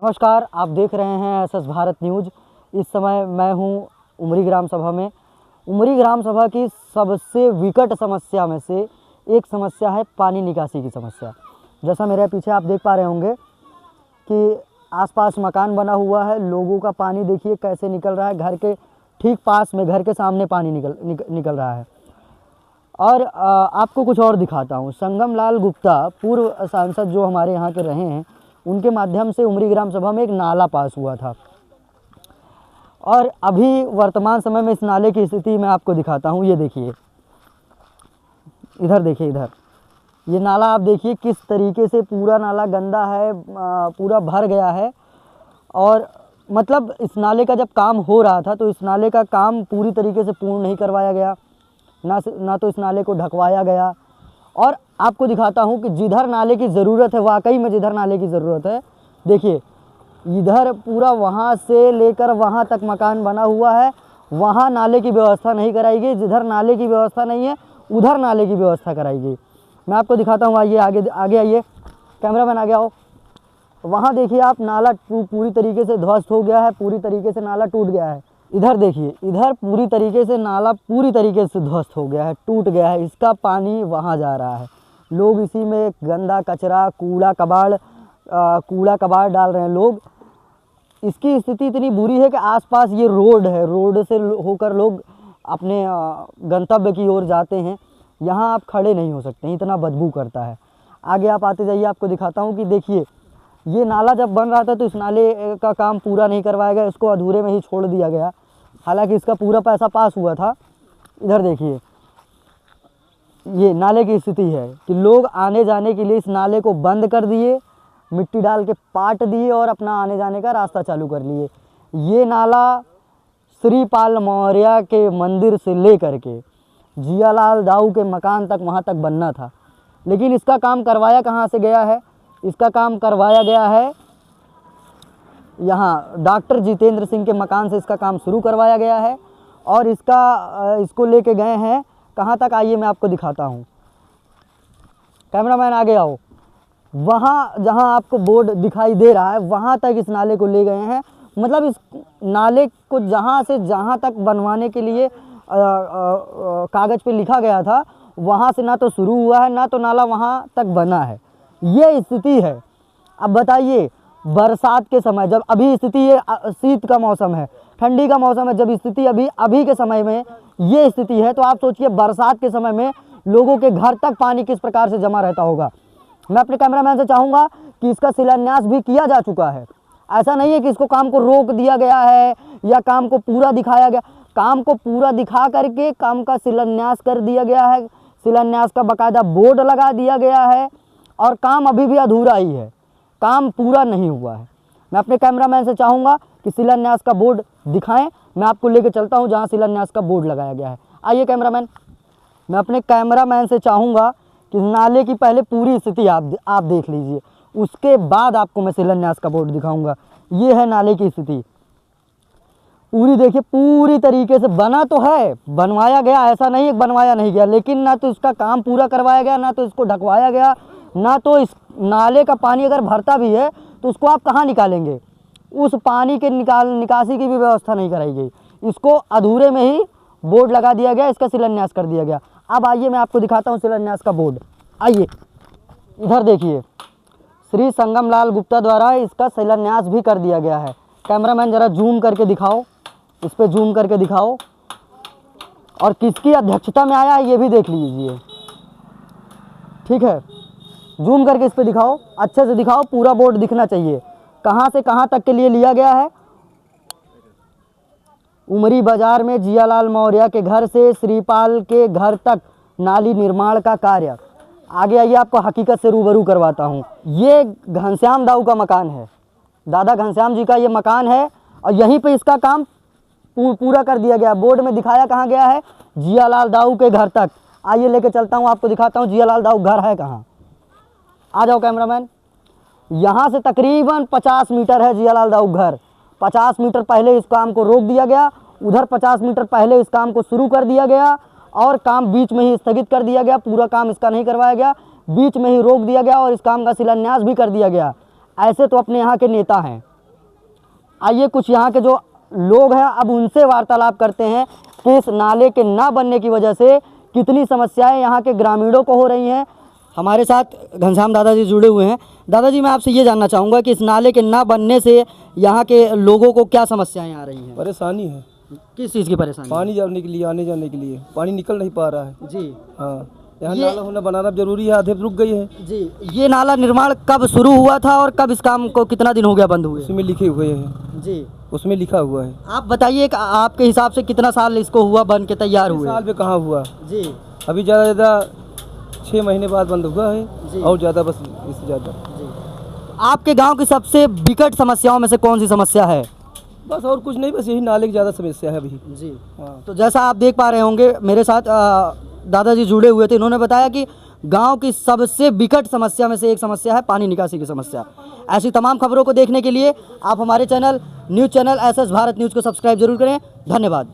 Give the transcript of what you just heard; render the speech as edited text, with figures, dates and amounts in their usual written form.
नमस्कार, आप देख रहे हैं एसएस भारत न्यूज़। इस समय मैं हूं उमरी ग्राम सभा में। उमरी ग्राम सभा की सबसे विकट समस्या में से एक समस्या है पानी निकासी की समस्या। जैसा मेरे पीछे आप देख पा रहे होंगे कि आसपास मकान बना हुआ है, लोगों का पानी देखिए कैसे निकल रहा है। घर के ठीक पास में, घर के सामने पानी निकल रहा है। और आपको कुछ और दिखाता हूँ। संगम लाल गुप्ता पूर्व सांसद जो हमारे यहाँ के रहे हैं, उनके माध्यम से उमरी ग्राम सभा में एक नाला पास हुआ था। और अभी वर्तमान समय में इस नाले की स्थिति मैं आपको दिखाता हूँ। ये देखिए, इधर देखिए, इधर ये नाला आप देखिए किस तरीके से पूरा नाला गंदा है, पूरा भर गया है। और मतलब इस नाले का जब काम हो रहा था तो इस नाले का काम पूरी तरीके से पूर्ण नहीं करवाया गया, ना तो इस नाले को ढकवाया गया। और आपको दिखाता हूँ कि जिधर नाले की ज़रूरत है, वाकई में जिधर नाले की ज़रूरत है, देखिए इधर पूरा वहाँ से लेकर वहाँ तक मकान बना हुआ है, वहाँ नाले की व्यवस्था नहीं कराई गई। जिधर नाले की व्यवस्था नहीं है उधर नाले की व्यवस्था कराई गई। मैं आपको दिखाता हूँ, आइए आगे आइए, कैमरामैन आगे आओ। वहाँ देखिए आप, नाला पूरी तरीके से ध्वस्त हो गया है, पूरी तरीके से नाला टूट गया है। इधर देखिए, इधर पूरी तरीके से नाला पूरी तरीके से ध्वस्त हो गया है, टूट गया है। इसका पानी वहाँ जा रहा है। लोग इसी में गंदा कचरा, कूड़ा कबाड़ डाल रहे हैं लोग। इसकी स्थिति इतनी बुरी है कि आसपास ये रोड है, रोड से होकर लोग अपने गंतव्य की ओर जाते हैं। यहाँ आप खड़े नहीं हो सकते, इतना बदबू करता है। आगे आप आते जाइए, आपको दिखाता हूँ कि देखिए ये नाला जब बन रहा था तो इस नाले का काम पूरा नहीं करवाया गया, इसको अधूरे में ही छोड़ दिया गया। हालांकि इसका पूरा पैसा पास हुआ था। इधर देखिए, ये नाले की स्थिति है कि लोग आने जाने के लिए इस नाले को बंद कर दिए, मिट्टी डाल के पाट दिए और अपना आने जाने का रास्ता चालू कर लिए। ये नाला श्रीपाल मौर्य के मंदिर से लेकर के जियालाल दाऊ के मकान तक वहाँ तक बनना था, लेकिन इसका काम करवाया कहाँ से गया है? इसका काम करवाया गया है यहाँ डॉक्टर जितेंद्र सिंह के मकान से इसका काम शुरू करवाया गया है। और इसको लेके गए हैं कहाँ तक, आइए मैं आपको दिखाता हूँ। कैमरामैन आगे आओ। वहाँ जहाँ आपको बोर्ड दिखाई दे रहा है वहाँ तक इस नाले को ले गए हैं। मतलब इस नाले को जहाँ से जहाँ तक बनवाने के लिए कागज़ पे लिखा गया था, वहाँ से ना तो शुरू हुआ है, ना तो नाला वहाँ तक बना है। ये स्थिति है। अब बताइए, बरसात के समय जब अभी स्थिति ये शीत का मौसम है, ठंडी का मौसम है, जब स्थिति अभी के समय में ये स्थिति है, तो आप सोचिए बरसात के समय में लोगों के घर तक पानी किस प्रकार से जमा रहता होगा। मैं अपने कैमरामैन से चाहूँगा कि इसका शिलान्यास भी किया जा चुका है। ऐसा नहीं है कि इसको काम को रोक दिया गया है या काम को पूरा दिखाया गया। काम को पूरा दिखा करके काम का शिलान्यास कर दिया गया है। शिलान्यास का बाकायदा बोर्ड लगा दिया गया है और काम अभी भी अधूरा ही है, काम पूरा नहीं हुआ है। मैं अपने कैमरामैन से चाहूँगा कि शिलान्यास का बोर्ड दिखाएं। मैं आपको लेकर चलता हूँ जहाँ शिलान्यास का बोर्ड लगाया गया है। आइए कैमरामैन। मैं अपने कैमरामैन से चाहूँगा कि नाले की पहले पूरी स्थिति आप देख लीजिए, उसके बाद आपको मैं शिलान्यास का बोर्ड दिखाऊँगा। ये है नाले की स्थिति पूरी, देखिए पूरी तरीके से बना तो है, बनवाया गया, ऐसा नहीं है बनवाया नहीं गया, लेकिन ना तो इसका काम पूरा करवाया गया, ना तो इसको ढकवाया गया, ना तो इस नाले का पानी अगर भरता भी है तो उसको आप कहाँ निकालेंगे? उस पानी के निकासी की भी व्यवस्था नहीं कराई गई। इसको अधूरे में ही बोर्ड लगा दिया गया, इसका शिलान्यास कर दिया गया। अब आइए मैं आपको दिखाता हूँ शिलान्यास का बोर्ड। आइए इधर देखिए, श्री संगम लाल गुप्ता द्वारा इसका शिलान्यास भी कर दिया गया है। कैमरामैन ज़रा जूम करके दिखाओ, इस पर जूम करके दिखाओ, और किसकी अध्यक्षता में आया है ये भी देख लीजिए। ठीक है, जूम करके इस पे दिखाओ, अच्छे से दिखाओ, पूरा बोर्ड दिखना चाहिए कहाँ से कहाँ तक के लिए लिया गया है। उमरी बाजार में जियालाल मौर्य के घर से श्रीपाल के घर तक नाली निर्माण का कार्य। आगे आइए, आपको हकीकत से रूबरू करवाता हूँ। ये घनश्याम दाऊ का मकान है, दादा घनश्याम जी का ये मकान है, और यहीं पे इसका काम पूरा कर दिया गया। बोर्ड में दिखाया कहाँ गया है? जियालाल दाऊ के घर तक। आइए लेके चलता हूँ, आपको दिखाता हूँ जियालाल दाऊ घर है कहाँ। आ जाओ कैमरामैन। यहाँ से तकरीबन 50 मीटर है जियालाल दाऊ घर। 50 मीटर पहले इस काम को रोक दिया गया, उधर 50 मीटर पहले इस काम को शुरू कर दिया गया, और काम बीच में ही स्थगित कर दिया गया। पूरा काम इसका नहीं करवाया गया, बीच में ही रोक दिया गया और इस काम का शिलान्यास भी कर दिया गया। ऐसे तो अपने यहाँ के नेता हैं, आइए कुछ यहाँ के जो लोग हैं अब उनसे वार्तालाप करते हैं कि इस नाले के ना बनने की वजह से कितनी समस्याएं यहाँ के ग्रामीणों को हो रही हैं। हमारे साथ घनश्याम दादाजी जुड़े हुए हैं। दादाजी, मैं आपसे ये जानना चाहूँगा कि इस नाले के ना बनने से यहाँ के लोगों को क्या समस्याएं आ रही हैं? परेशानी है। किस चीज़ की परेशानी? पानी जाने के लिए, आने जाने के लिए पानी निकल नहीं पा रहा है जी हाँ, यहाँ नाला होना बनाना जरूरी है, आधे रुक गई है जी। ये नाला निर्माण कब शुरू हुआ था और कब इस काम को कितना दिन हो गया बंद हुए? उसमें लिखे हुए हैं जी, उसमें लिखा हुआ है। आप बताइए कि आपके हिसाब से कितना साल इसको हुआ बन के तैयार हुए? साल में कहाँ हुआ जी, अभी ज़्यादा 6 महीने बाद बंद हुआ है और ज़्यादा, बस इससे ज़्यादा। जी। आपके गांव की सबसे विकट समस्याओं में से कौन सी समस्या है? बस और कुछ नहीं, बस यही नाले की ज़्यादा समस्या है अभी। जी हाँ। तो जैसा आप देख पा रहे होंगे मेरे साथ दादाजी जुड़े हुए थे, इन्होंने बताया कि गांव की सबसे विकट समस्या में से एक समस्या है पानी निकासी की समस्या। ऐसी तमाम खबरों को देखने के लिए आप हमारे channel news channel SS Bharat news को सब्सक्राइब जरूर करें। धन्यवाद।